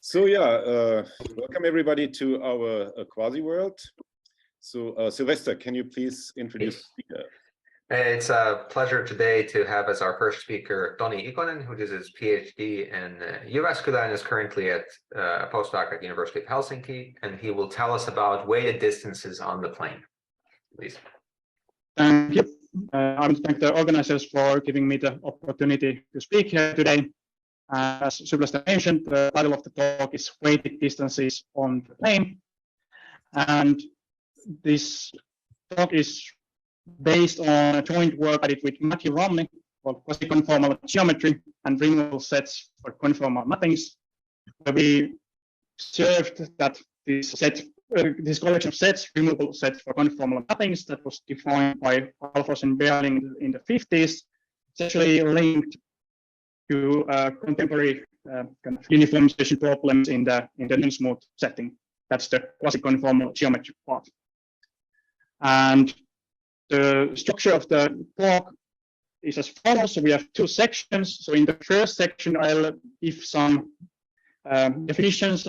So welcome everybody to our quasi world. So Sylvester, can you please introduce the speaker? It's a pleasure today to have as our first speaker Toni Ikonen, who does his PhD in Jyväskylä and is currently at a postdoc at the University of Helsinki, and he will tell us about weighted distances on the plane. Please. Thank you. I want to thank the organizers for giving me the opportunity to speak here today. As Sylvester mentioned, the title of the talk is Weighted Distances on the Plane. And this talk is based on a joint work I did with Matthew Romney called Quasiconformal Geometry and Removable Sets for Conformal Mappings, where we observed that this collection of sets, removable sets for conformal mappings that was defined by Alfors and Berling in the 50s, is actually linked to contemporary kind of uniformization problems in the nonsmooth setting. That's the quasi-conformal geometry part. And the structure of the talk is as follows. So we have two sections. So in the first section, I'll give some definitions,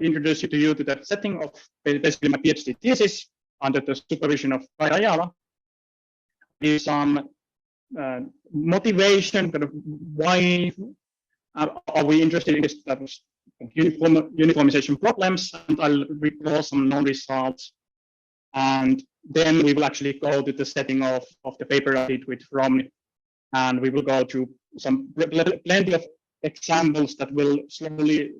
introduce you to the setting of basically my PhD thesis under the supervision of Kai Ayala. Give some motivation, kind of why are we interested in this type of uniformization problems, and I'll recall some known results. And then we will actually go to the setting of the paper I did with Romney, and we will go through plenty of examples that will slowly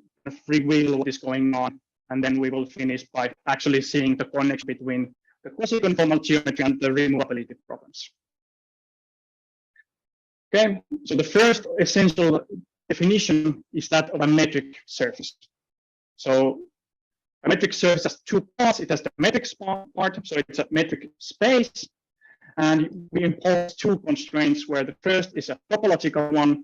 reveal what is going on, and then we will finish by actually seeing the connection between the quasi-conformal geometry and the removability problems. Okay, so the first essential definition is that of a metric surface. So a metric surface has two parts. It has the metric part, so it's a metric space, and we impose two constraints where the first is a topological one.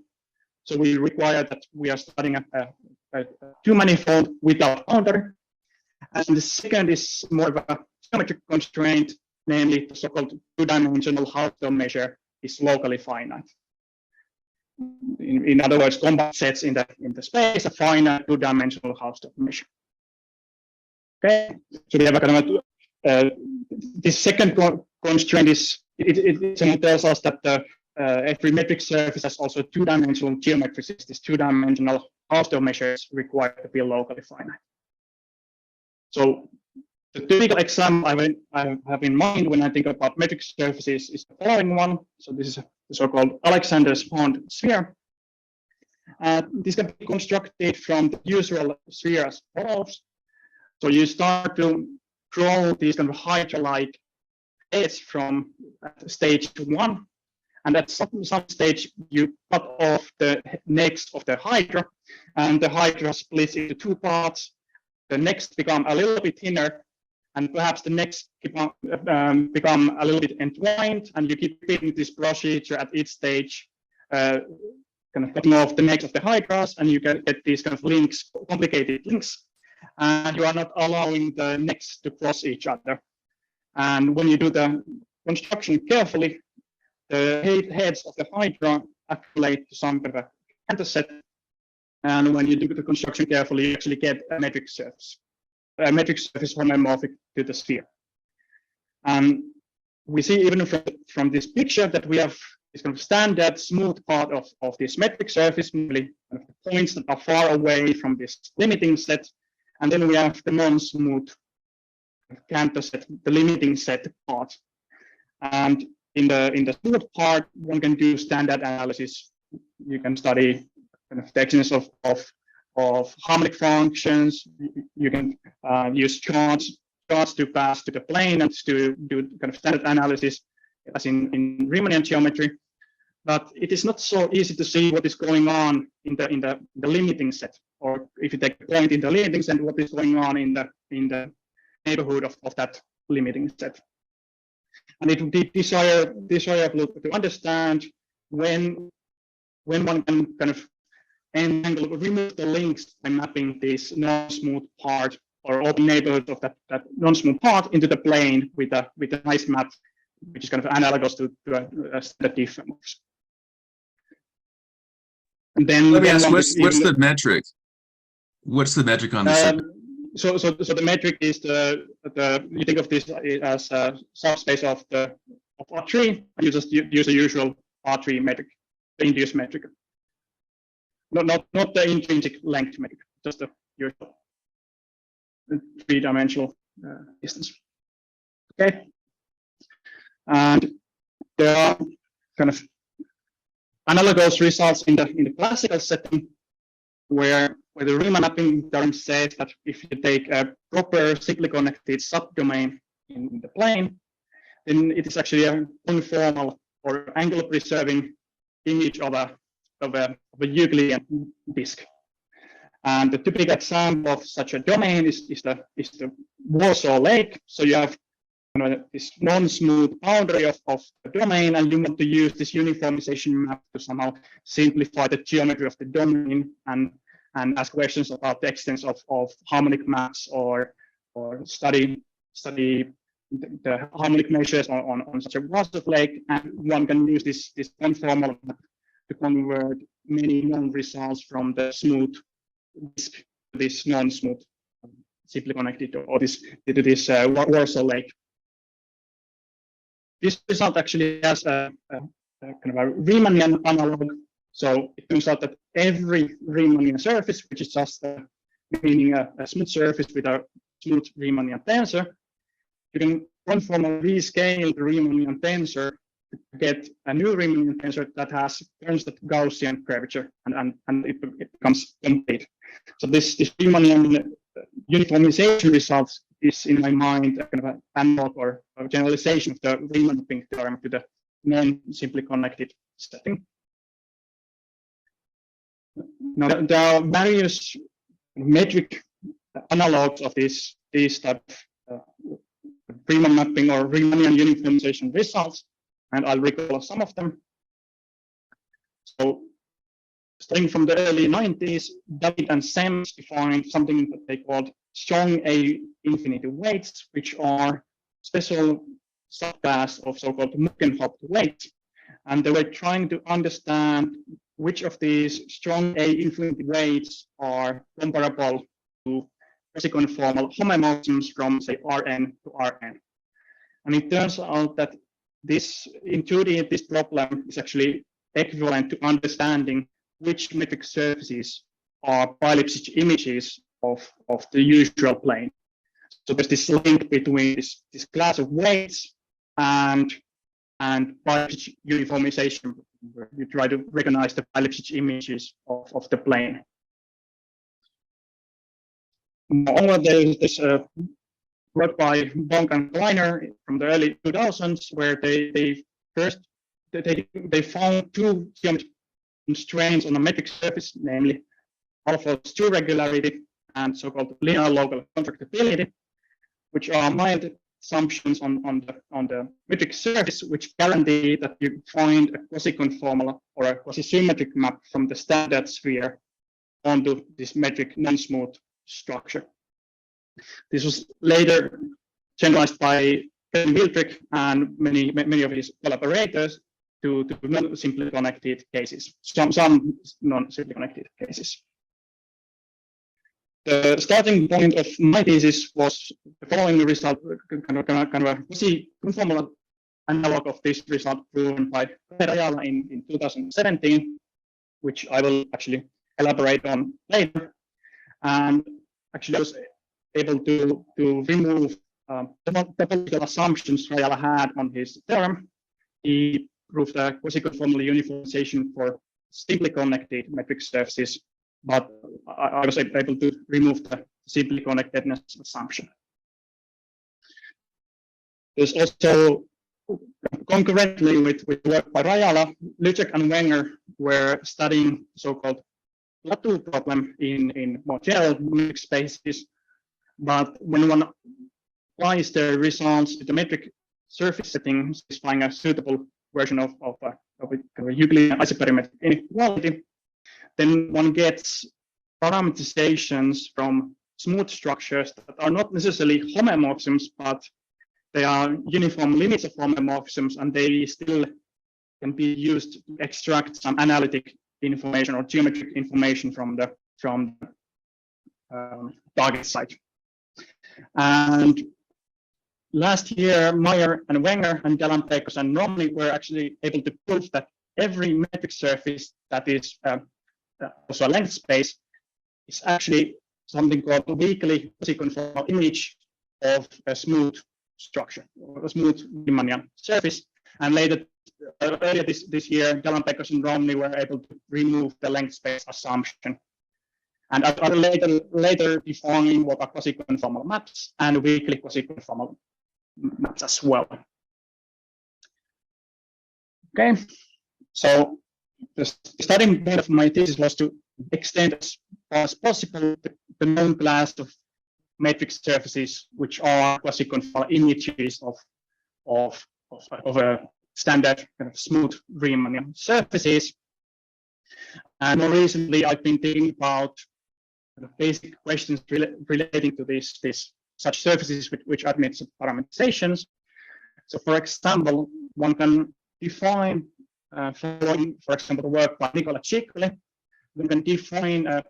So we require that we are studying a two-manifold without boundary. And the second is more of a geometric constraint, namely the so-called two-dimensional Hausdorff measure is locally finite. In other words, compact sets in the space, a finite two-dimensional Hausdorff measure. Okay, so we have a kind of this second constraint is it tells us that every metric surface has also two-dimensional geometries. This two-dimensional Hausdorff measures required to be locally finite. So the typical example I have in mind when I think about metric surfaces is the following one. So this is the so-called Alexander's Pond sphere. This can be constructed from the usual sphere as follows. So you start to draw these kind of hydra-like heads from stage 1. And at some stage, you cut off the necks of the hydra, and the hydra splits into two parts. The necks become a little bit thinner, and perhaps the necks become a little bit entwined, and you keep repeating this procedure at each stage, kind of cutting off the necks of the hydras, and you can get these kind of links, complicated links, and you are not allowing the necks to cross each other. And when you do the construction carefully, the heads of the hydra accumulate to some kind of a cantor set, and when you do the construction carefully, you actually get a metric surface homeomorphic to the sphere. And we see even from this picture that we have this kind of standard smooth part of this metric surface, mainly kind of the points that are far away from this limiting set, and then we have the non-smooth cantor set, the limiting set part. And in the smooth part, one can do standard analysis. You can study kind of the existence of harmonic functions. You can use charts to pass to the plane and to do kind of standard analysis, as in Riemannian geometry. But it is not so easy to see what is going on in the limiting set, or if you take a point in the limiting set, what is going on in the neighborhood of that limiting set. And it would be desirable to understand when one can kind of remove the links by mapping this non-smooth part or open neighborhood of that non-smooth part into the plane with a nice map, which is kind of analogous to a standard diffeomorphs. And then let me ask, what's the metric? What's the metric on this? So the metric is the you think of this as a subspace of R3, and you just use a usual R3 metric, the induced metric. Not the intrinsic length metric, just the usual three-dimensional distance. Okay, and there are kind of analogous results in the classical setting, where the Riemann mapping theorem says that if you take a proper simply connected subdomain in the plane, then it is actually a conformal or angle preserving image of a Euclidean disk. And the typical example of such a domain is the Warsaw Lake. So you have this non-smooth boundary of the domain, and you want to use this uniformization map to somehow simplify the geometry of the domain and ask questions about the extents of harmonic maps or study the harmonic measures on such a Warsaw Lake. And one can use this conformal map to convert many known results from the smooth disk to this non-smooth simply connected or this Warsaw Lake. This result actually has a kind of a Riemannian analog. So it turns out that every Riemannian surface, which is just meaning a smooth surface with a smooth Riemannian tensor, you can conformally rescale the Riemannian tensor to get a new Riemannian tensor that has constant Gaussian curvature, and it becomes complete. So this Riemannian uniformization result is, in my mind, a kind of an analog or a generalization of the Riemann mapping theorem to the non-simply connected setting. Now, there are various metric analogs of these type of Riemann mapping or Riemannian uniformization results, and I'll recall some of them. So, starting from the early 90s, David and Sems defined something that they called strong A infinity weights, which are special subclass of so-called Muckenhaupt weights. And they were trying to understand which of these strong A infinity weights are comparable to Quasiconformal homeomorphisms from, say, Rn to Rn. And it turns out that this problem is actually equivalent to understanding which metric surfaces are bi-Lipschitz images of the usual plane. So there's this link between this class of weights and bi-Lipschitz uniformization, where you try to recognize the bi-Lipschitz images of the plane. Moreover, there's work by Bonk and Kleiner from the early 2000s, where they found two geometric constraints on a metric surface, namely alpha-2 regularity and so-called linear local contractibility, which are mild assumptions on the metric surface, which guarantee that you find a quasi-conformal or a quasi-symmetric map from the standard sphere onto this metric non-smooth structure. This was later generalized by Ken Wildrick and many of his collaborators to non-simply connected cases, some non-simply connected cases. The starting point of my thesis was the following result, kind of a quasi-conformal analog of this result proven by Rajala in 2017, which I will actually elaborate on later. And actually, I was able to remove the political assumptions Rajala had on his theorem. He proved a quasi-conformal uniformization for simply connected metric surfaces, but I was able to remove the simply connectedness assumption. There's also, concurrently with work by Rajala, Lucek and Wenger were studying so-called plateau problem in more general metric spaces. But when one applies the results to the metric surface setting, satisfying a suitable version of a Euclidean isoperimetric inequality, then one gets parametrizations from smooth structures that are not necessarily homeomorphisms, but they are uniform limits of homeomorphisms, and they still can be used to extract some analytic information or geometric information from target site. And last year, Meyer and Wenger and Gallant-Pecos and Romney were actually able to prove that every metric surface that is also a length space is actually something called a weakly Quasiconformal image of a smooth structure, or a smooth Riemannian surface. And earlier this year, Gallant-Pecos and Romney were able to remove the length space assumption. And later defining what are Quasiconformal maps and weakly Quasiconformal maps as well. Okay, so the starting point of my thesis was to extend as far as possible the known class of metric surfaces which are Quasiconformal images of a standard kind of smooth Riemannian surfaces. And more recently, I've been thinking about the basic questions relating to such surfaces which admit parameterizations. So, for example, one can define, following, for example, the work by Nicola Ciccoli, we can define a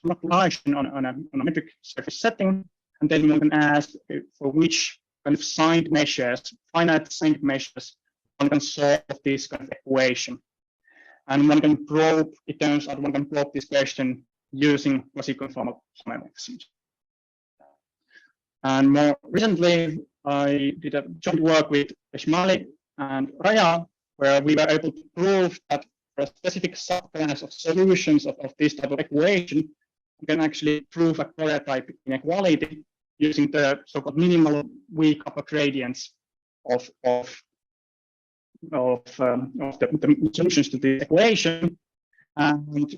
population on a metric surface setting, and then one can ask for which kind of signed measures, finite signed measures, one can solve this kind of equation. And one can probe, it turns out one can probe this question using Quasiconformal homeomorphisms. And more recently, I did a joint work with Eshmali and Raya, where we were able to prove that for a specific subclass of solutions of this type of equation, we can actually prove a color-type inequality using the so-called minimal weak upper gradients of the solutions to this equation. And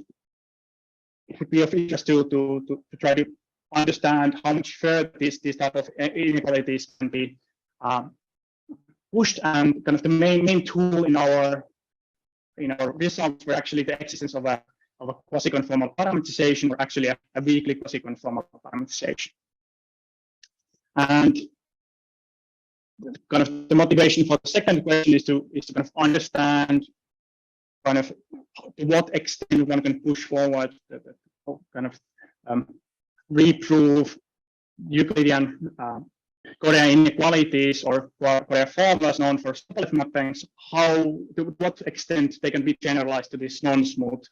it would be of interest to try to understand how much further this type of inequalities can be pushed. And kind of the main tool in our results were actually the existence of a Quasiconformal parameterization, or actually a weakly Quasiconformal parameterization. And kind of the motivation for the second question is to kind of understand kind of to what extent one can push forward the kind of reprove Euclidean Korean inequalities or Korean formulas known for Sobolev mappings, to what extent they can be generalized to this non-smooth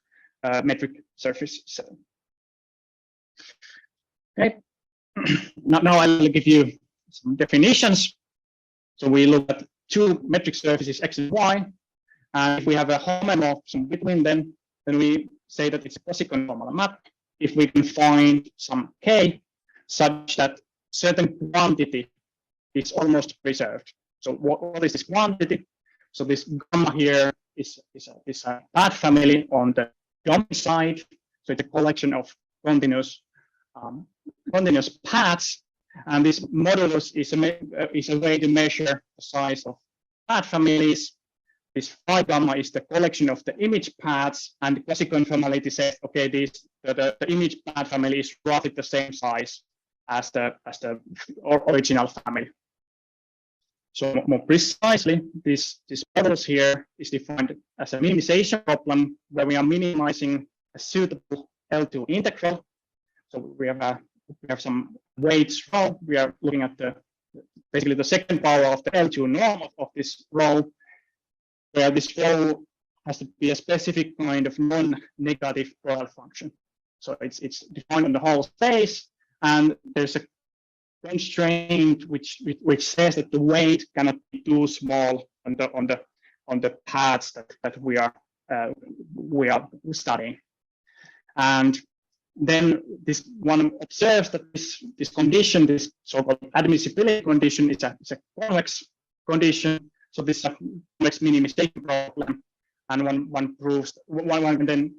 metric surface setting. Okay, now I'll give you some definitions. So we look at two metric surfaces x and y, and if we have a homeomorphism between them, then we say that it's a Quasiconformal map if we can find some k such that certain quantity is almost preserved. So what is this quantity? So this gamma here is a path family on the dominant side. So it's a collection of continuous paths. And this modulus is a way to measure the size of path families. This phi gamma is the collection of the image paths, and the Quasiconformality says, okay, the image path family is roughly the same size as the original family. So more precisely, this modulus here is defined as a minimization problem where we are minimizing a suitable L2 integral. So we have some weights row. We are looking at basically the second power of the L2 norm of this row, where this row has to be a specific kind of non-negative Royal function. So it's defined on the whole space, and there's a constraint which says that the weight cannot be too small on the paths that we are studying. And then this one observes that this condition, this so-called admissibility condition, is a convex condition. So this is a convex minimization problem, and one can then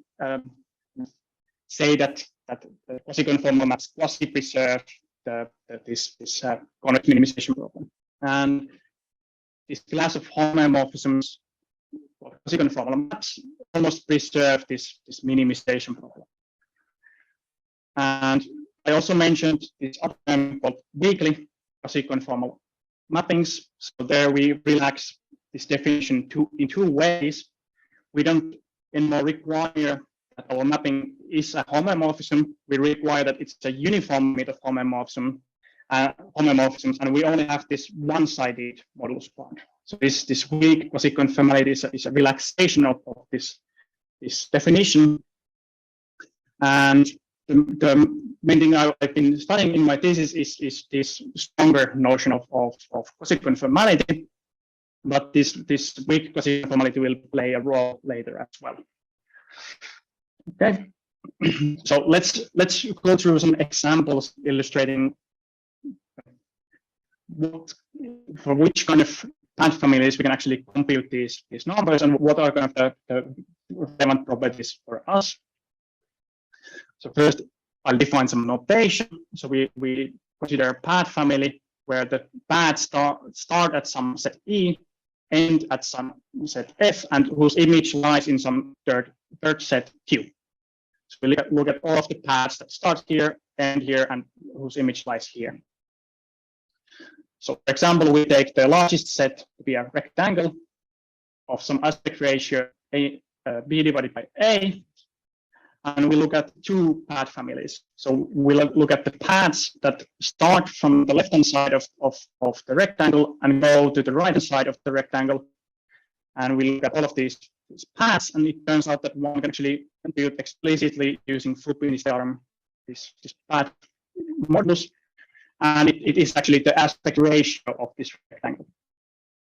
say that the Quasiconformal maps quasi-preserve this convex minimization problem. And this class of homeomorphisms, Quasiconformal maps, almost preserve this minimization problem. And I also mentioned this other term called weakly Quasiconformal mappings. So there we relax this definition in two ways. We don't anymore require that our mapping is a homeomorphism, we require that it's a uniform meet of homomorphisms, and we only have this one-sided modulus bound. So this weak quasi-conformality is a relaxation of this definition. And the main thing I've been studying in my thesis is this stronger notion of quasi-conformality, but this weak quasi-conformality will play a role later as well. Okay, so let's go through some examples illustrating for which kind of pad families we can actually compute these numbers and what are kind of the relevant properties for us. So first, I'll define some notation. So we consider a pad family where the pads start at some set E, end at some set F, and whose image lies in some third set Q. So we look at all of the pads that start here, end here, and whose image lies here. So for example, we take the largest set to be a rectangle of some aspect ratio B divided by A, and we look at two pad families. So we'll look at the pads that start from the left-hand side of the rectangle and go to the right-hand side of the rectangle. And we look at all of these paths, and it turns out that one can actually compute explicitly using Frobenius theorem this path modulus, and it is actually the aspect ratio of this rectangle.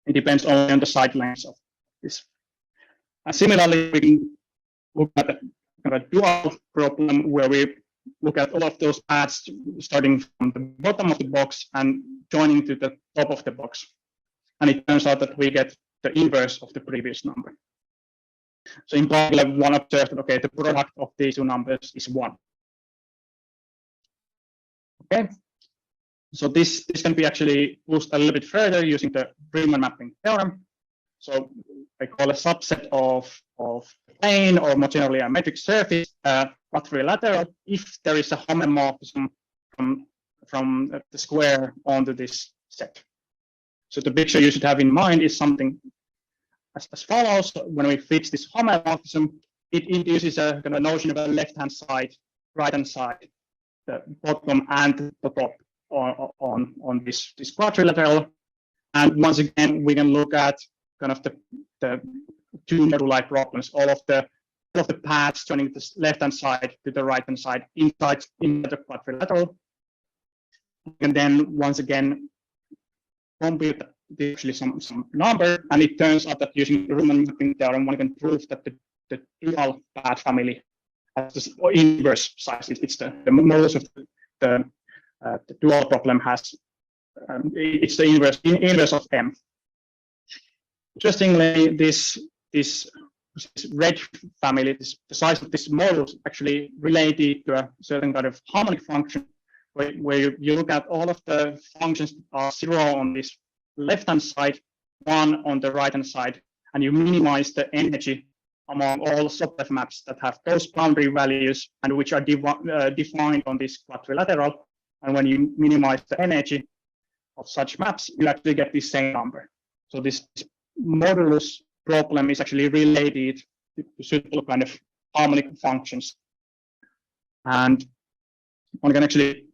It depends only on the side lengths of this. And similarly, we can look at a dual problem where we look at all of those paths starting from the bottom of the box and joining to the top of the box, and it turns out that we get the inverse of the previous number. So in particular, one observes that, okay, the product of these two numbers is 1. Okay, so this can be actually pushed a little bit further using the Riemann mapping theorem. So I call a subset of plane, or more generally a metric surface, quadrilateral if there is a homeomorphism from the square onto this set. So the picture you should have in mind is something as follows. When we fix this homeomorphism, it induces a kind of notion of a left-hand side, right-hand side, the bottom and the top on this quadrilateral. And once again, we can look at kind of the two moduli problems, all of the paths joining the left-hand side to the right-hand side inside the quadrilateral. And then once again, compute actually some number, and it turns out that using the Riemann mapping theorem, one can prove that the dual pad family has this inverse size. It's the modulus of the dual problem has it's the inverse of M. Interestingly, this red family, the size of this model is actually related to a certain kind of harmonic function, where you look at all of the functions that are 0 on this left-hand side, 1 on the right-hand side, and you minimize the energy among all sub-F maps that have those boundary values and which are defined on this quadrilateral. And when you minimize the energy of such maps, you actually get the same number. So this modulus problem is actually related to suitable kind of harmonic functions. And one can actually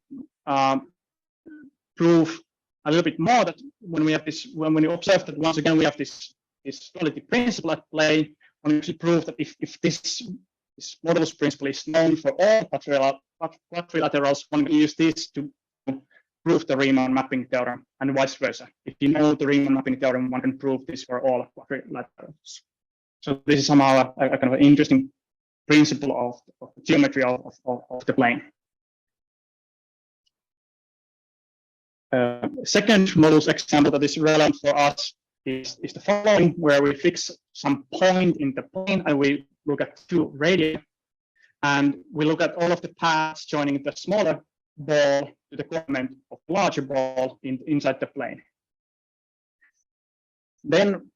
prove a little bit more that when we have this, when we observe that once again we have this duality principle at play, one can actually prove that if this modulus principle is known for all quadrilaterals, one can use this to prove the Riemann mapping theorem, and vice versa. If you know the Riemann mapping theorem, one can prove this for all quadrilaterals. So this is somehow a kind of an interesting principle of the geometry of the plane. Second modulus example that is relevant for us is the following, where we fix some point in the plane and we look at two radii, and we look at all of the paths joining the smaller ball to the complement of the larger ball inside the plane. Then,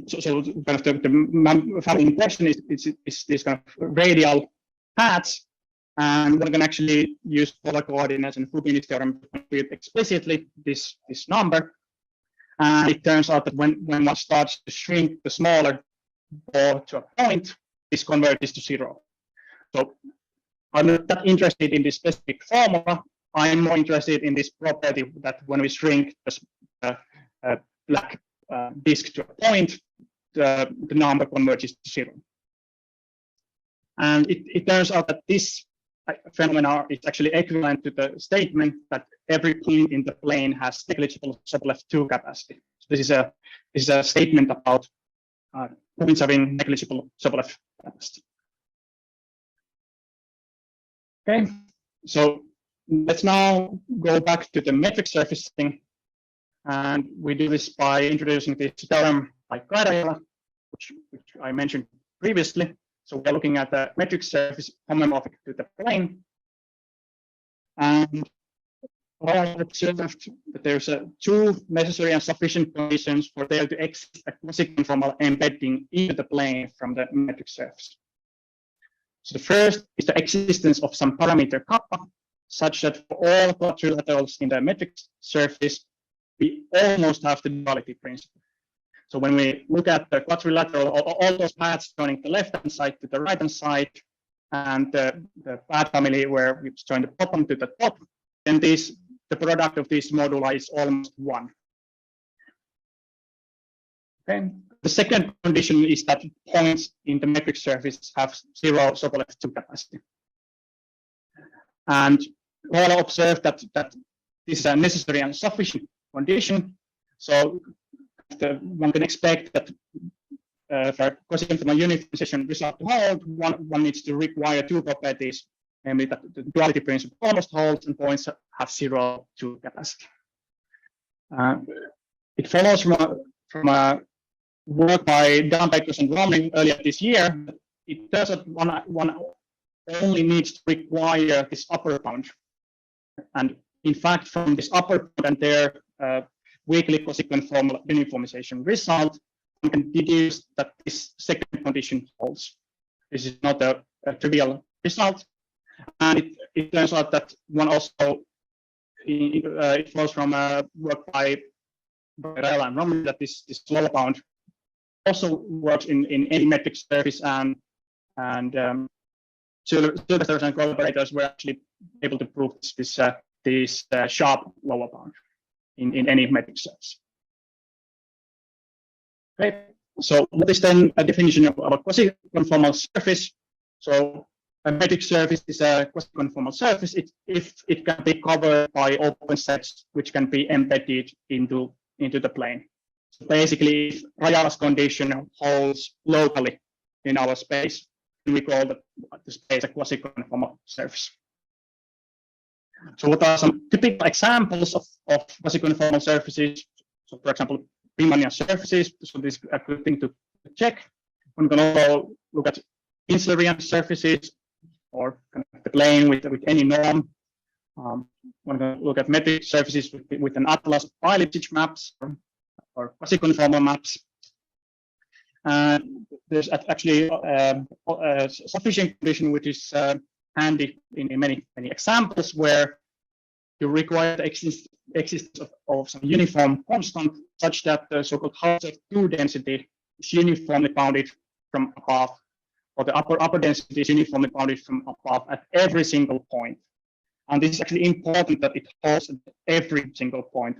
so kind of the family in question is this kind of radial paths, and one can actually use polar coordinates and Frobenius theorem to compute explicitly this number. And it turns out that when one starts to shrink the smaller ball to a point, this converges to 0. So I'm not that interested in this specific formula. I'm more interested in this property that when we shrink the black disk to a point, the number converges to 0. And it turns out that this phenomenon is actually equivalent to the statement that every point in the plane has negligible subleft 2 capacity. So this is a statement about points having negligible subleft capacity. Okay, so let's now go back to the metric surfacing, and we do this by introducing this theorem by Kairala, which I mentioned previously. So we're looking at the metric surface homomorphic to the plane, and I observed that there's two necessary and sufficient conditions for there to exist a Quasiconformal embedding into the plane from the metric surface. So the first is the existence of some parameter kappa, such that for all quadrilaterals in the metric surface, we almost have the duality principle. So when we look at the quadrilateral, all those paths joining the left-hand side to the right-hand side, and the path family where we join the bottom to the top, then the product of these moduli is almost 1. Okay. The second condition is that points in the metric surface have 0 Sobolev 2 capacity. And Koala observed that this is a necessary and sufficient condition. So one can expect that for Quasiconformal uniformization result to hold, one needs to require 2 properties, namely that the duality principle almost holds and points have 0 2 capacity. It follows from a work by Duntitled and Romney earlier this year. It turns out one only needs to require this upper bound. And in fact, from this upper bound and their weakly Quasiconformal uniformization result, one can deduce that this second condition holds. This is not a trivial result. And it turns out that one also, it flows from a work by Rell and Romney that this lower bound also works in any metric surface, and Sylvester and collaborators were actually able to prove this sharp lower bound in any metric surface. Okay, so what is then a definition of a quasi-conformal surface? So a metric surface is a quasi-conformal surface if it can be covered by open sets which can be embedded into the plane. So basically, if Rajala's condition holds locally in our space, we call the space a quasi-conformal surface. So what are some typical examples of quasi-conformal surfaces? So for example, Riemannian surfaces. So this is a good thing to check. We're going to also look at Inslerian surfaces, or kind of the plane with any norm. We're going to look at metric surfaces with an atlas bi-elliptic maps or quasi-conformal maps. There's actually a sufficient condition which is handy in many examples where you require the existence of some uniform constant such that the so-called Hausdorff-2 density is uniformly bounded from above, or the upper density is uniformly bounded from above at every single point. And this is actually important that it holds at every single point.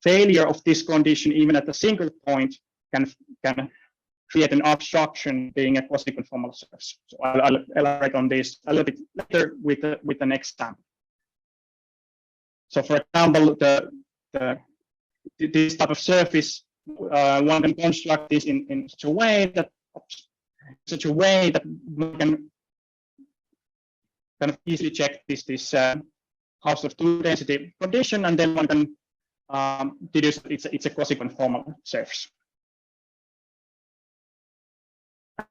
Failure of this condition, even at a single point, can create an obstruction being a quasi-conformal surface. So I'll elaborate on this a little bit later with the next example. So for example, this type of surface, one can construct this in such a way that we can kind of easily check this Hausdorff-2 density condition, and then one can deduce that it's a quasi-conformal surface.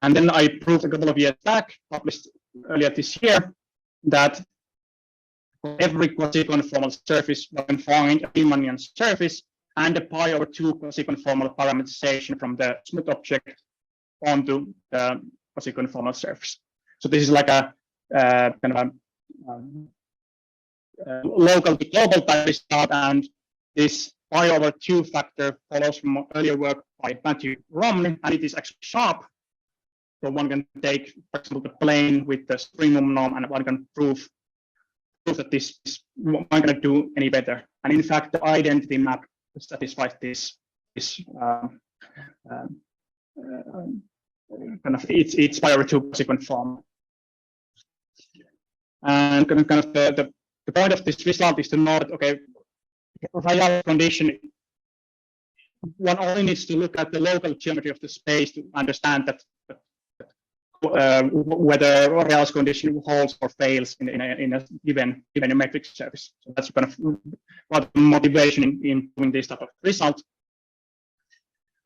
And then I proved a couple of years back, published earlier this year, that for every quasi-conformal surface, one can find a Riemannian surface and a pi/2 quasi-conformal parameterization from the smooth object onto the quasi-conformal surface. So this is like a kind of a local to global type result, and this pi/2 factor follows from earlier work by Matthew Romney, and it is actually sharp. So one can take, for example, the plane with the supremum norm, and one can prove that this one cannot do any better. And in fact, the identity map satisfies this kind of its priority to Quasiconformal. And kind of the point of this result is to know that, okay, real condition, one only needs to look at the local geometry of the space to understand that whether Real's condition holds or fails in a given metric surface. So that's kind of what motivation in doing this type of result.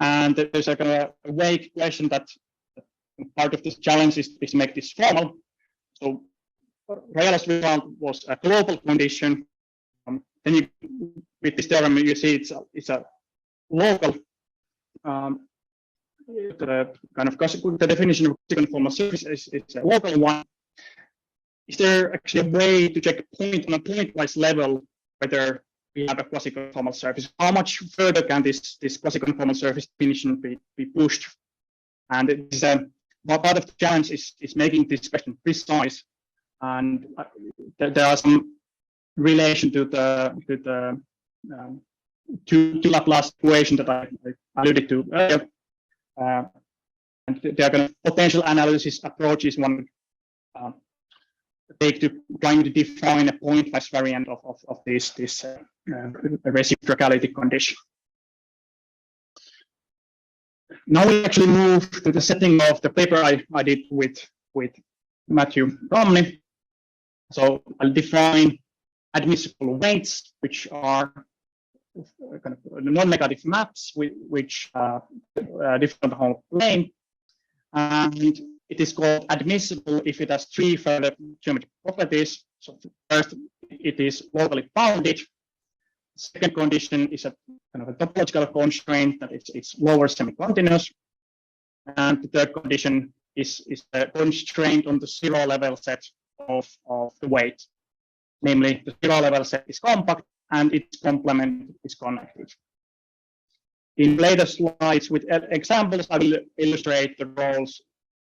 And there's a kind of a vague question that part of this challenge is to make this formal. So Real's result was a global condition. Then with this theorem, you see it's a local. The kind of the definition of conformal surface is a local one. Is there actually a way to check on a point-wise level whether we have a quasi-conformal surface? How much further can this quasi-conformal surface definition be pushed? And it's part of the challenge is making this question precise. And there are some relation to the two Laplace equation that I alluded to earlier. And there are kind of potential analysis approaches one take to trying to define a point-wise variant of this reciprocality condition. Now we actually move to the setting of the paper I did with Matthew Romney. So I'll define admissible weights, which are kind of non-negative maps which different the whole plane, and it is called admissible if it has three further geometric properties. So first, it is locally bounded. Second condition is a kind of a topological constraint that it's lower semicontinuous, and the third condition is a constraint on the zero level set of the weight, namely the zero level set is compact and its complement is connected. In later slides with examples, I will illustrate the roles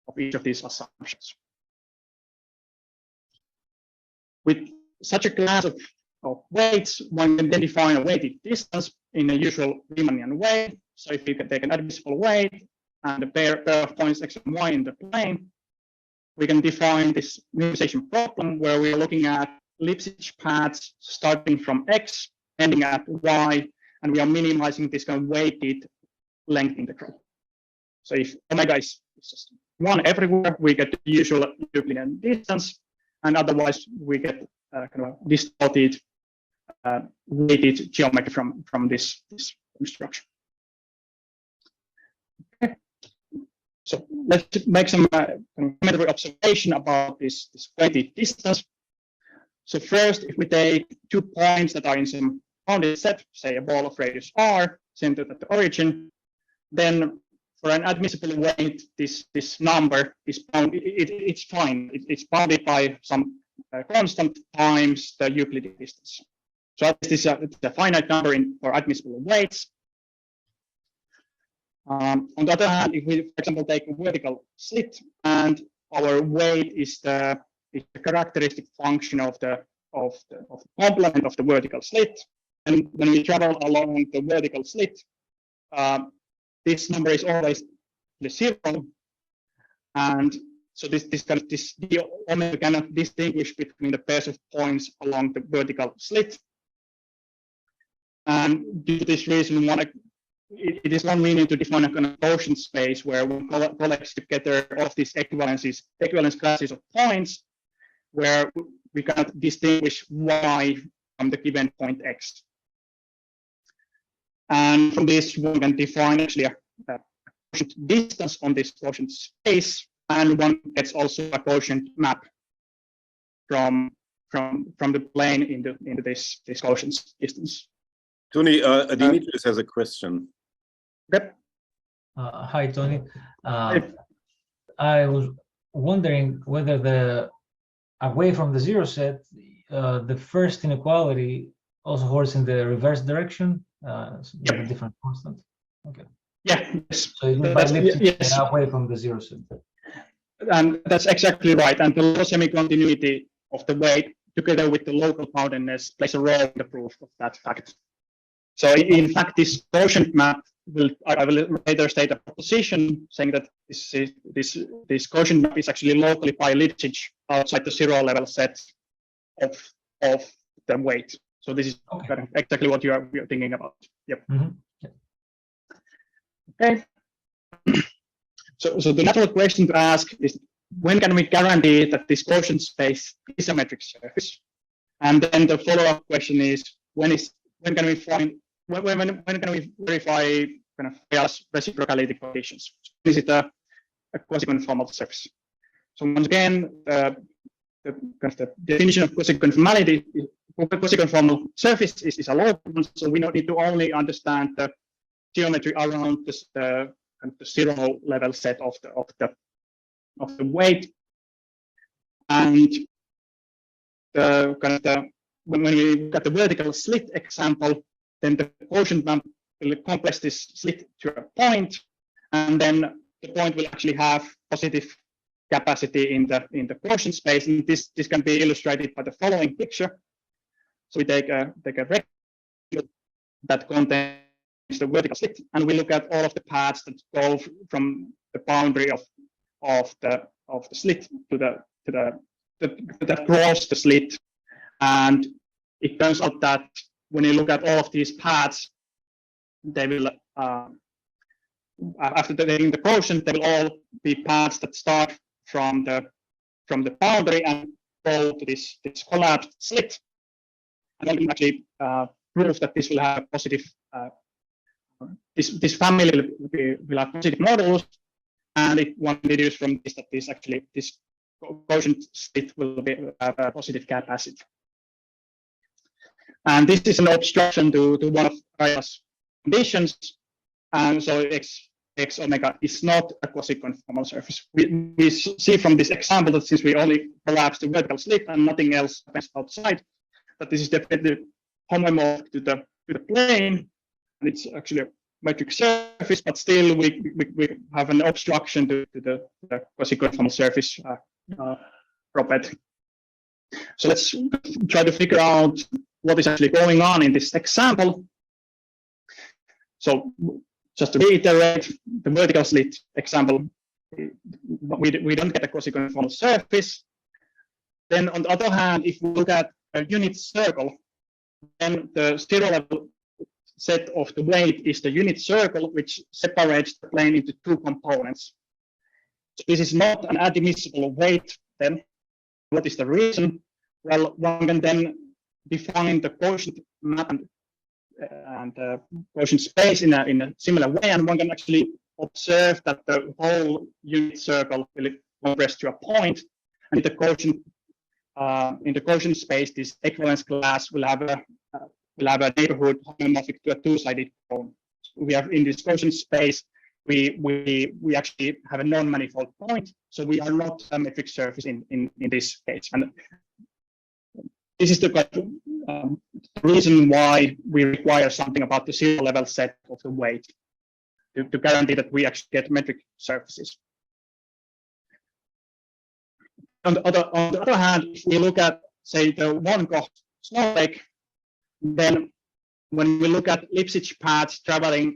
of each of these assumptions. With such a class of weights, one can then define a weighted distance in a usual Riemannian way. So if you can take an admissible weight and a pair of points x and y in the plane, we can define this minimization problem where we are looking at Lipschitz paths starting from x, ending at y, and we are minimizing this kind of weighted length integral. So if omega is just 1 everywhere, we get the usual Euclidean distance, and otherwise we get kind of distorted weighted geometry from this construction. Okay. So let's make some geometric observation about this weighted distance. So first, if we take 2 points that are in some bounded set, say a ball of radius r, centered at the origin, then for an admissible weight, this number is bounded. It's fine. It's bounded by some constant times the Euclidean distance. So this is a finite number for admissible weights. On the other hand, if we, for example, take a vertical slit and our weight is the characteristic function of the complement of the vertical slit, and when we travel along the vertical slit, this number is always the 0, and so the omega cannot distinguish between the pairs of points along the vertical slit. And due to this reason, it is convenient to define a kind of quotient space where one collects together all of these equivalence classes of points, where we cannot distinguish y from the given point x. And from this, one can define actually a quotient distance on this quotient space, and one gets also a quotient map from the plane into this quotient distance. Toni, Dimitris has a question. Yep. Hi, Toni. I was wondering whether away from the zero set, the first inequality also holds in the reverse direction, with a different constant. Okay. Yeah. Yes. So it means by Lipschitz away from the zero set. And that's exactly right. And the low semi-continuity of the weight, together with the local boundedness, plays a role in the proof of that fact. So in fact, this quotient map I will later state a proposition saying that this quotient map is actually locally bi-Lipschitz outside the zero level set of the weight. So this is kind of exactly what you're thinking about. Yep. Okay. So the natural question to ask is, when can we guarantee that this quotient space is a metric surface? And then the follow-up question is, when can we verify kind of Weyer's reciprocality conditions? Is it a quasi-conformal surface? So once again, the definition of quasi-conformality, quasi-conformal surface is a local one, so we don't need to only understand the geometry around the zero level set of the weight, and when we look at the vertical slit example, then the quotient map will compress this slit to a point, and then the point will actually have positive capacity in the quotient space. And this can be illustrated by the following picture. So we take a rectangle that contains the vertical slit, and we look at all of the paths that go from the boundary of the slit to that cross the slit. And it turns out that when you look at all of these paths, they will after taking the quotient, they will all be paths that start from the boundary and go to this collapsed slit. And then we actually prove that this will have positive. This family will have positive modulus, and one deduces from this that this quotient slit will have a positive capacity. And this is an obstruction to one of Weyer's conditions, and so x omega is not a quasi-conformal surface. We see from this example that since we only collapse the vertical slit and nothing else happens outside, that this is definitely homeomorphic to the plane, and it's actually a metric surface, but still we have an obstruction to the quasi-conformal surface property. So let's try to figure out what is actually going on in this example. So just to reiterate the vertical slit example, we don't get a quasi-conformal surface. Then on the other hand, if we look at a unit circle, then the zero level set of the weight is the unit circle, which separates the plane into two components. So this is not an admissible weight. Then what is the reason? Well, one can then define the quotient map and quotient space in a similar way, and one can actually observe that the whole unit circle will compress to a point, and in the quotient space, this equivalence class will have a neighborhood homomorphic to a two-sided cone. We have in this quotient space, we actually have a non-manifold point, so we are not a metric surface in this case. And this is the reason why we require something about the zero level set of the weight to guarantee that we actually get metric surfaces. On the other hand, if we look at, say, the one Koch snowflake, then when we look at Lipschitz paths traveling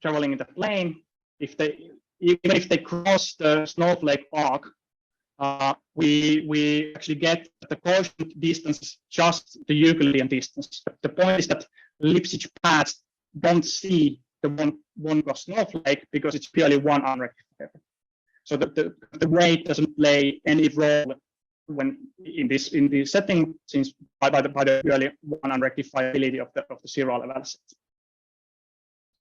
in the plane, even if they cross the snowflake arc, we actually get the quotient distance is just the Euclidean distance. The point is that Lipschitz paths don't see the one Koch snowflake because it's purely one unrectified. So the weight doesn't play any role when in this setting, since by the purely one unrectifiability of the zero level set.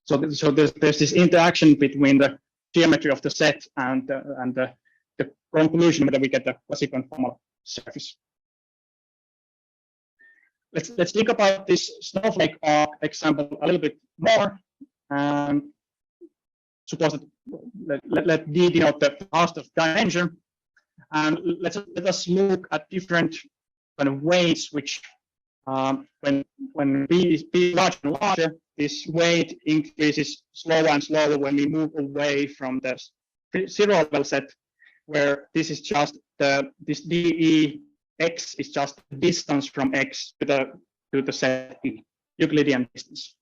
So there's this interaction between the geometry of the set and the conclusion whether we get a quasi-conformal surface. Let's think about this snowflake arc example a little bit more. Suppose that let D denote the cost of dimension, and let us look at different kind of ways which when B is larger and larger, this weight increases slower and slower when we move away from the zero level set. where this is just this DEX is just the distance from X to the set E, Euclidean distance.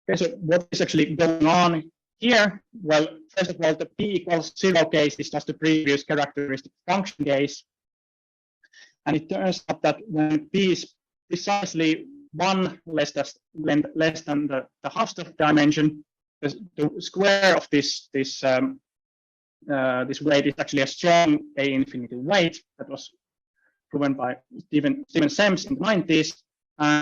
Okay, so what is actually going on here? Well, first of all, the P equals 0 case is just the previous characteristic function case. And it turns out that when P is precisely 1 less than the Hausdorff dimension, the square of this weight is actually a strong A infinity weight that was proven by Stephen Semmes in the 90s.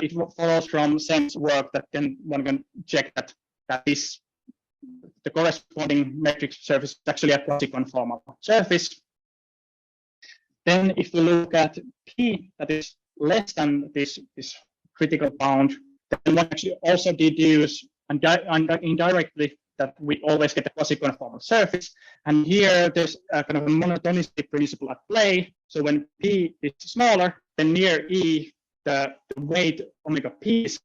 It follows from Semmes' work that one can check that the corresponding metric surface is actually a quasi-conformal surface. Then if we look at P that is less than this critical bound, then one actually also deduce indirectly that we always get a quasi-conformal surface. And here there's a kind of a monotonicity principle at play. So when P is smaller, then near E, the weight omega P is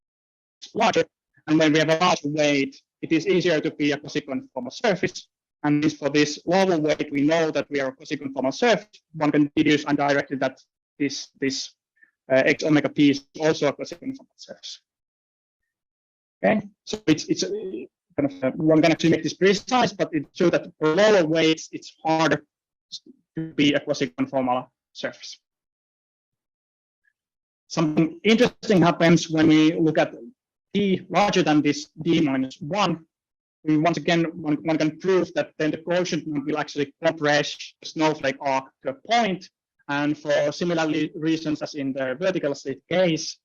larger. And when we have a large weight, it is easier to be a quasi-conformal surface. And for this lower weight, we know that we are a quasi-conformal surface. One can deduce indirectly that this X omega P is also a quasi-conformal surface. Okay, so it's kind of one can actually make this precise, but it's true that for lower weights, it's harder to be a quasi-conformal surface. Something interesting happens when we look at P larger than this D minus 1. Once again, one can prove that then the quotient will actually compress the snowflake arc to a point. And for similar reasons as in the vertical slit case,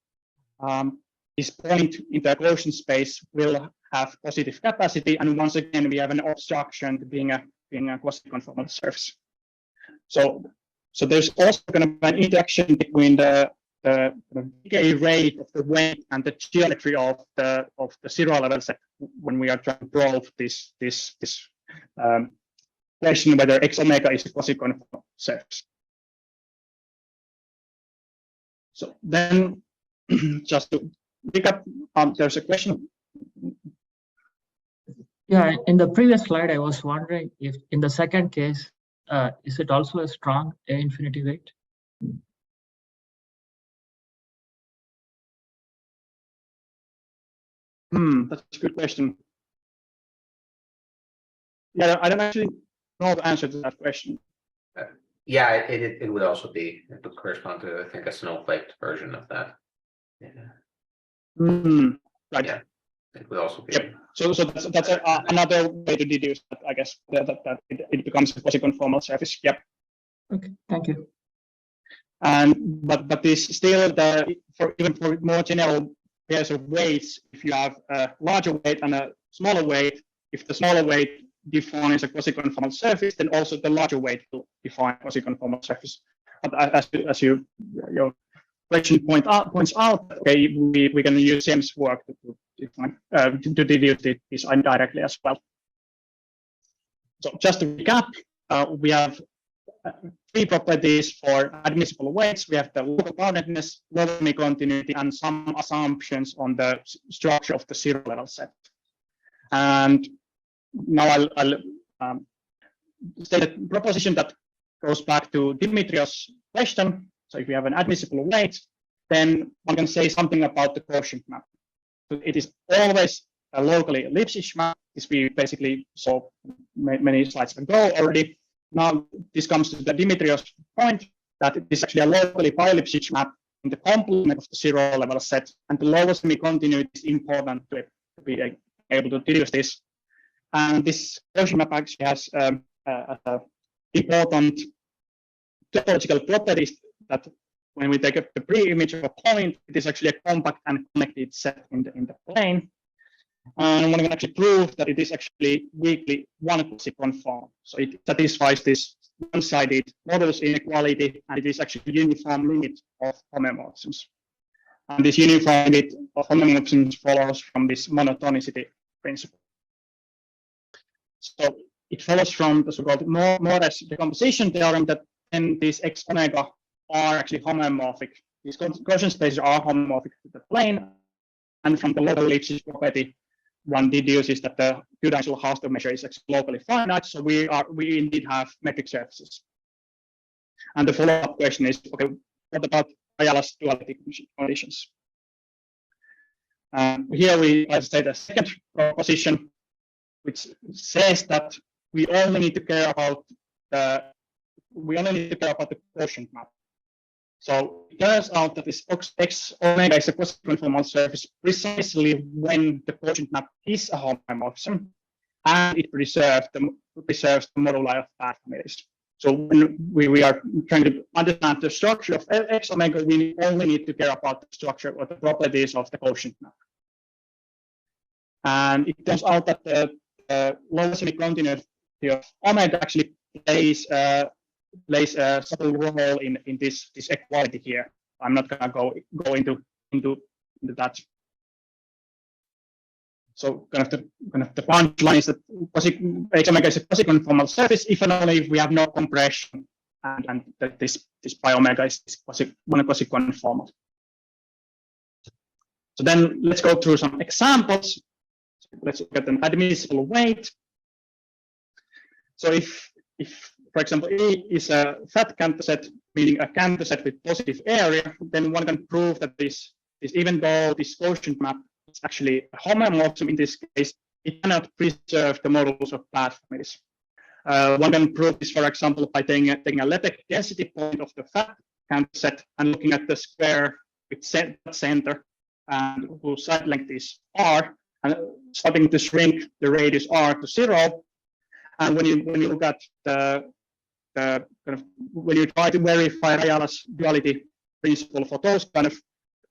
this point in the quotient space will have positive capacity. And once again, we have an obstruction being a quasi-conformal surface. So there's also going to be an interaction between the decay rate of the weight and the geometry of the zero level set when we are trying to prove this question whether X omega is a quasi-conformal surface. So then, just to pick up, there's a question. Yeah, in the previous slide, I was wondering if in the second case, is it also a strong A infinity weight? That's a good question. Yeah, I don't actually know the answer to that question. Yeah, it would also be, it would correspond to, I think, a snowflake version of that. Yeah. Right. Yeah, it would also be. Yep. So that's another way to deduce that, I guess, that it becomes a quasi-conformal surface. Yep. Okay, thank you. And but this still even for more general pairs of weights, if you have a larger weight and a smaller weight, if the smaller weight defines a quasi-conformal surface, then also the larger weight will define a quasi-conformal surface. But as your question points out, okay, we can use Semmes' work to define to deduce this indirectly as well. So just to recap, we have three properties for admissible weights. We have the local boundedness, low semi-continuity, and some assumptions on the structure of the zero level set. And now I'll state a proposition that goes back to Dimitrios' question. So if you have an admissible weight, then one can say something about the quotient map. So it is always a locally Lipschitz map, as we basically saw many slides ago already. Now this comes to the Dimitrios point that it is actually a locally bi-Lipschitz map in the complement of the zero level set, and the lowest semi-continuity is important to be able to deduce this. And this quotient map actually has important topological properties that when we take the pre-image of a point, it is actually a compact and connected set in the plane. And one can actually prove that it is actually weakly one-quasi-conformal. So it satisfies this one-sided Modulus inequality, and it is actually a uniform limit of homeomorphisms. And this uniform limit of homeomorphisms follows from this monotonicity principle. So it follows from the so-called More's decomposition theorem that then these X omega are actually homomorphic. These Gaussian spaces are homomorphic to the plane, and from the local Lipschitz property one deduces that the two-dimensional house of measure is actually locally finite, so we indeed have metric surfaces. And the follow-up question is, okay, what about Ayala's duality conditions? Here we state a second proposition, which says that we only need to care about the quotient map. So it turns out that this X omega is a quasiconformal surface precisely when the quotient map is a homeomorphism, and it preserves the moduli of path families. So when we are trying to understand the structure of X omega, we only need to care about the structure or the properties of the quotient map. And it turns out that the lower semicontinuity of omega actually plays a subtle role in this equality here. I'm not going to go into that. So kind of the punchline is that X omega is a quasiconformal surface if and only if we have no compression, and that this pi omega is quasiconformal. So then let's go through some examples. Let's look at an admissible weight. So if for example, E is a fat Cantor set, meaning a Cantor set with positive area, then one can prove that this even though this quotient map is actually a homeomorphism in this case, it cannot preserve the modulus of path families. One can prove this, for example, by taking a Lebesgue density point of the fat Cantor set and looking at the square with center and whose side length is r, and starting to shrink the radius r to 0. And when you look at when you try to verify Ayala's duality principle for those kind of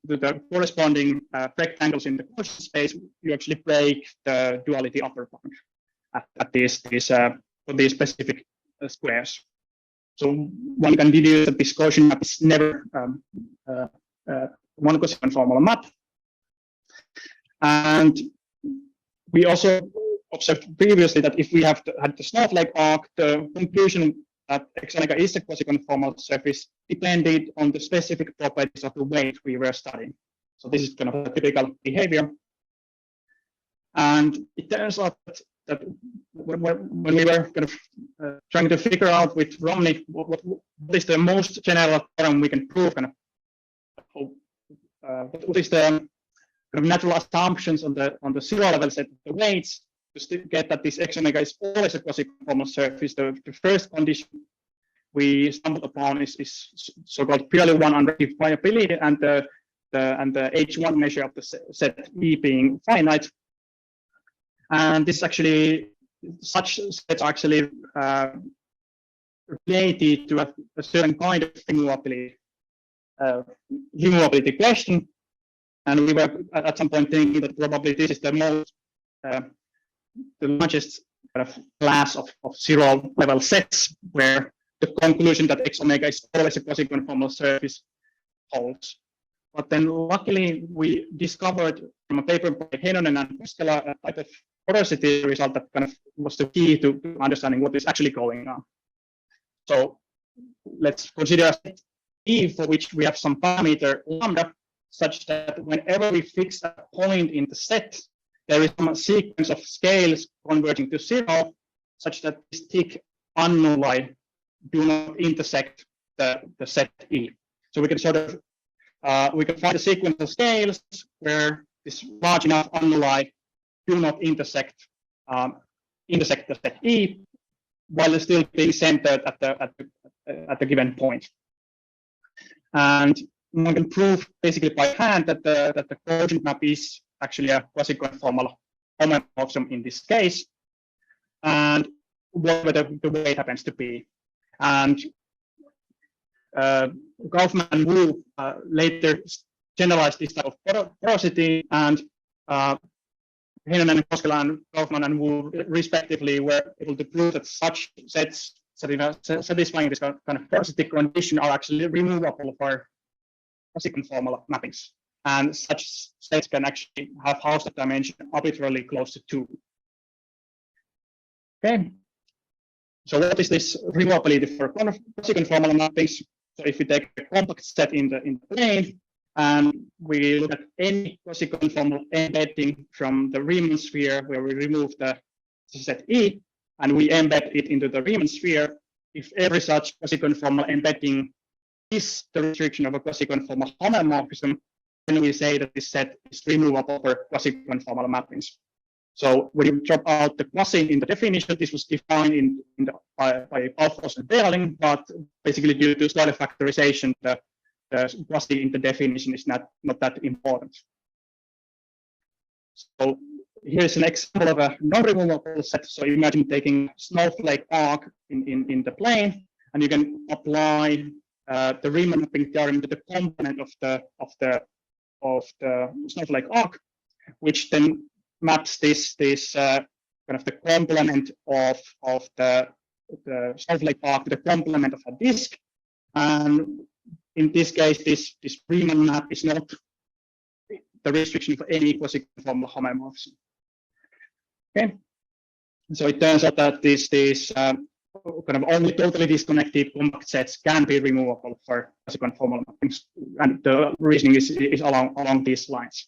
the corresponding rectangles in the quotient space, you actually break the duality upper bound at these specific squares. So one can deduce that this quotient map is never one quasiconformal map. And we also observed previously that if we have had the snowflake arc, the conclusion that X omega is a quasiconformal surface depended on the specific properties of the weight we were studying. So this is kind of a typical behavior. And it turns out that when we were kind of trying to figure out with Romney what is the most general theorem we can prove, kind of what is the kind of natural assumptions on the zero level set of the weights, to get that this X omega is always a quasiconformal surface. The first condition we stumbled upon is so-called purely one unrectifiability, and the H1 measure of the set E being finite. And this actually, such sets are actually related to a certain kind of removability question. And we were at some point thinking that probably this is the most the largest kind of class of zero level sets where the conclusion that X omega is always a quasiconformal surface holds. But then luckily we discovered from a paper by Heinonen and Koskela a type of porosity result that kind of was the key to understanding what is actually going on. So let's consider E for which we have some parameter lambda such that whenever we fix a point in the set, there is some sequence of scales converging to 0, such that these thick annuli do not intersect the set E. So we can sort of we can find a sequence of scales where this large enough annuli do not intersect the set E, while still being centered at the given point. And one can prove basically by hand that the quotient map is actually a quasiconformal homeomorphism in this case, and whatever the weight happens to be. And Kaufman and Wu later generalized this type of porosity, and Heinonen and Koskela and Kaufman and Wu respectively were able to prove that such sets satisfying this kind of porosity condition are actually removable for quasiconformal mappings. And such sets can actually have house dimension arbitrarily close to 2. Okay. So what is this removability for quasiconformal mappings? So if we take a compact set in the plane, And we look at any quasi-conformal embedding from the Riemann sphere where we remove the set E and we embed it into the Riemann sphere. If every such quasi-conformal embedding is the restriction of a quasi-conformal homeomorphism, then we say that this set is removable for quasi-conformal mappings. So when you drop out the quasi in the definition, this was defined by Alfors and Berling, but basically due to Slaughter factorization, the quasi in the definition is not that important. So here's an example of a non-removable set. So imagine taking snowflake arc in the plane, and you can apply the Riemann mapping theorem to the component of the snowflake arc, which then maps this kind of the complement of the snowflake arc to the complement of a disk. And in this case, this Riemann map is not the restriction for any quasi-conformal homeomorphism. Okay, so it turns out that these kind of only totally disconnected compact sets can be removable for quasi-conformal mappings, and the reasoning is along these lines.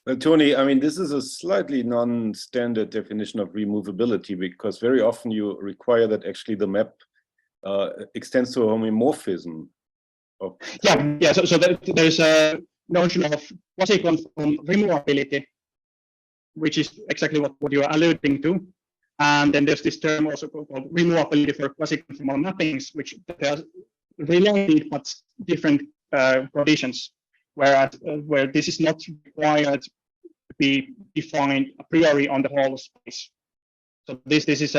Well, Toni, I mean, this is a slightly non-standard definition of removability, because very often you require that actually the map extends to a homeomorphism. Yeah. So there's a notion of quasi-conformal removability, which is exactly what you are alluding to. And then there's this term also called removability for quasi-conformal mappings, which they are related but different conditions, where this is not required to be defined a priori on the whole space. So this is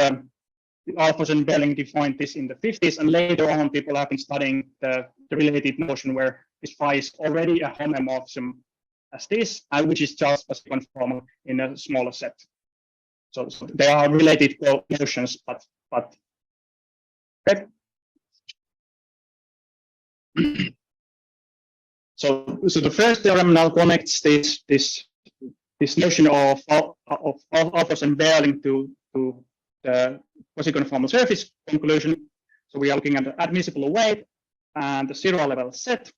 Alfors and Berling defined this in the 50s, and later on people have been studying the related notion where this phi is already a homeomorphism as this, and which is just quasi-conformal in a smaller set. So they are related notions, but okay. So the first theorem now connects this notion of Alfors and Berling to the quasi-conformal surface conclusion. So we are looking at the admissible weight and the zero level set.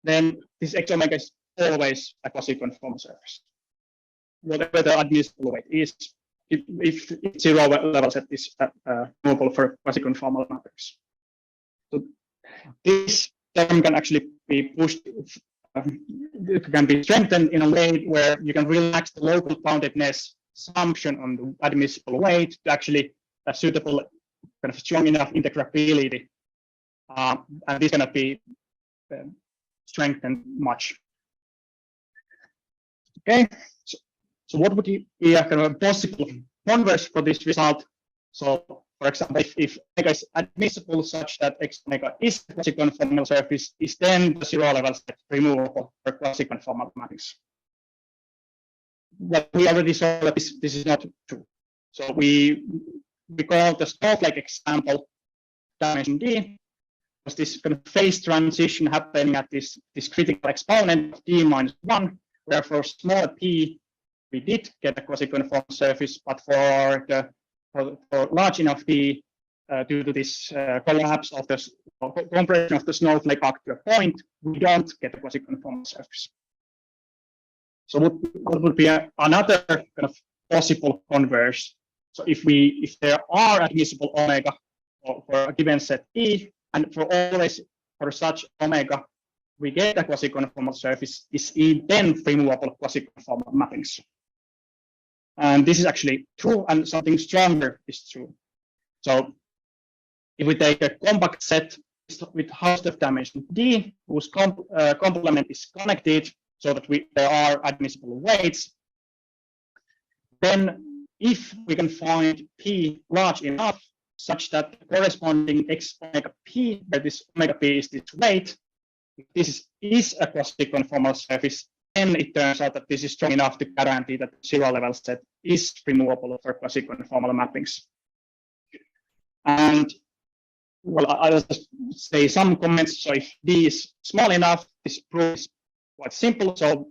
Then this X omega is always a quasi-conformal surface. Whatever the admissible weight is, if zero level set is removable for quasi-conformal mappings. So this term can actually be pushed, it can be strengthened in a way where you can relax the local boundedness assumption on the admissible weight to actually a suitable kind of strong enough integrability, and this cannot be strengthened much. Okay, so what would be a kind of a possible converse for this result? So, for example, if omega is admissible such that X omega is a quasi-conformal surface, is then the zero level set removable for quasi-conformal mappings? Well, we already saw that this is not true. So we call the snowflake example dimension D, was this kind of phase transition happening at this critical exponent of D minus 1, where for small p we did get a quasi-conformal surface, but for large enough d, due to this collapse of the compression of the snowflake arc to a point, we don't get a quasi-conformal surface. So what would be another kind of possible converse? So if there are admissible omega for a given set E, and for such omega, we get a quasi-conformal surface, is E then removable quasi-conformal mappings? And this is actually true, and something stronger is true. So if we take a compact set with Hausdorff dimension D, whose complement is connected so that there are admissible weights, then if we can find P large enough such that the corresponding X omega P, where this omega P is this weight, if this is a quasi-conformal surface, then it turns out that this is strong enough to guarantee that the zero level set is removable for quasi-conformal mappings. And well, I'll just say some comments. So if D is small enough, this proof is quite simple. So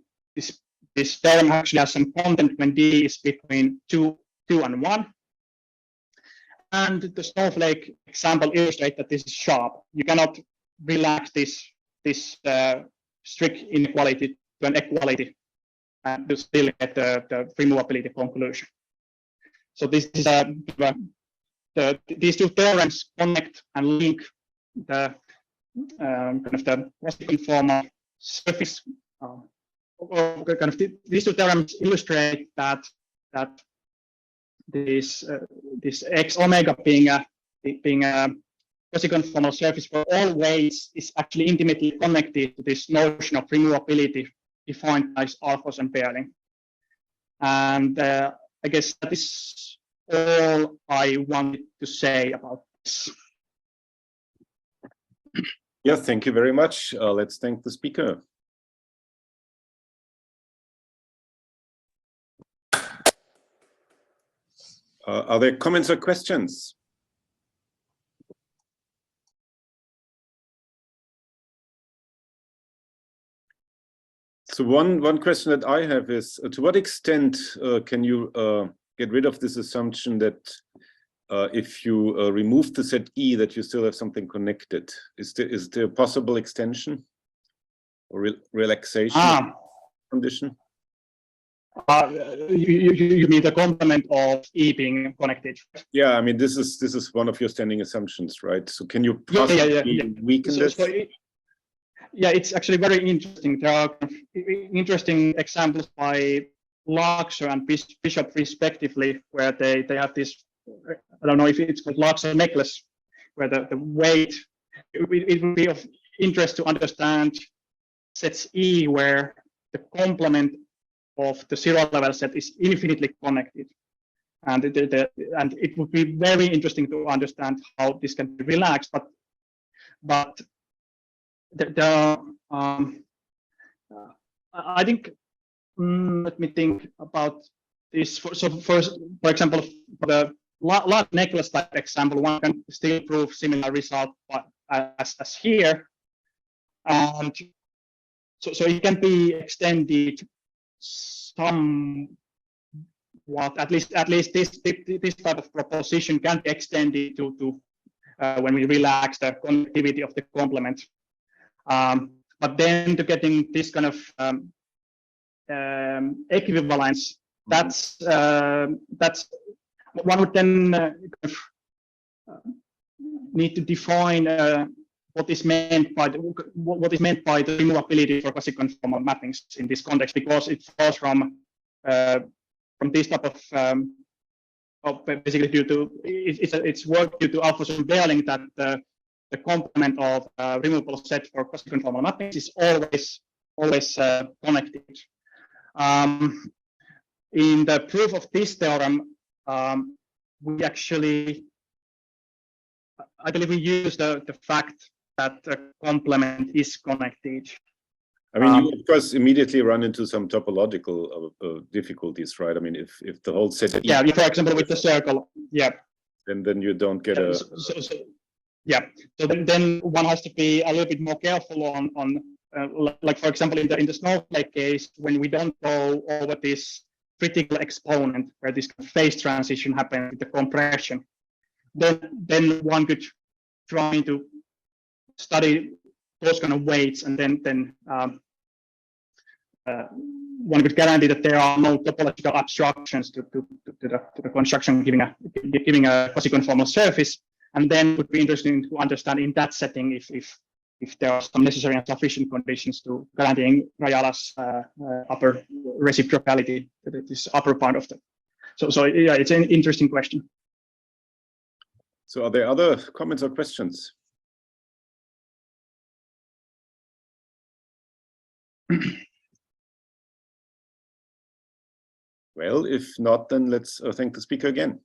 this term actually has some content when D is between 2 and 1. And the snowflake example illustrates that this is sharp. You cannot relax this strict inequality to an equality, and to still get the removability conclusion. So this is these two theorems connect and link the kind of the Quasiconformal surface. These two theorems illustrate that this x omega being a Quasiconformal surface for all weights is actually intimately connected to this notion of removability defined by alphas and pairing. And I guess that is all I wanted to say about this. Yeah, thank you very much. Let's thank the speaker. Are there comments or questions? So one question that I have is, to what extent can you get rid of this assumption that if you remove the set E, that you still have something connected? Is there a possible extension or relaxation condition? You mean the complement of E being connected? Yeah, I mean this is one of your standing assumptions, right? So can you possibly weaken this? Yeah, it's actually very interesting. There are interesting examples by Laakso and Bishop respectively, where they have this, I don't know if it's called Laakso necklace, where the weight, it would be of interest to understand sets E where the complement of the zero level set is infinitely connected. And it would be very interesting to understand how this can be relaxed, but I think, let me think about this. For example, for the lot necklace type example, one can still prove similar result as here. And so it can be extended somewhat, at least this type of proposition can be extended to when we relax the connectivity of the complement. But then to getting this kind of equivalence, that's one would then need to define what is meant by the removability for Quasiconformal mappings in this context, because it falls from this type of basically due to it's work due to alphas and Berling that the complement of removable set for Quasiconformal mappings is always connected. In the proof of this theorem, we actually, I believe we use the fact that the complement is connected. I mean, you of course immediately run into some topological difficulties, right? I mean, if the whole set, yeah, for example, with the circle, yeah, then you don't get a. Yeah, so then one has to be a little bit more careful on like for example in the snowflake case, when we don't go over this critical exponent where this phase transition happens with the compression, then one could try to study those kind of weights, and then one could guarantee that there are no topological obstructions to the construction giving a Quasiconformal surface. And then it would be interesting to understand in that setting if there are some necessary and sufficient conditions to guaranteeing Rajala's upper reciprocality, this upper part of the. So yeah, it's an interesting question. So are there other comments or questions? Well, if not, then let's thank the speaker again.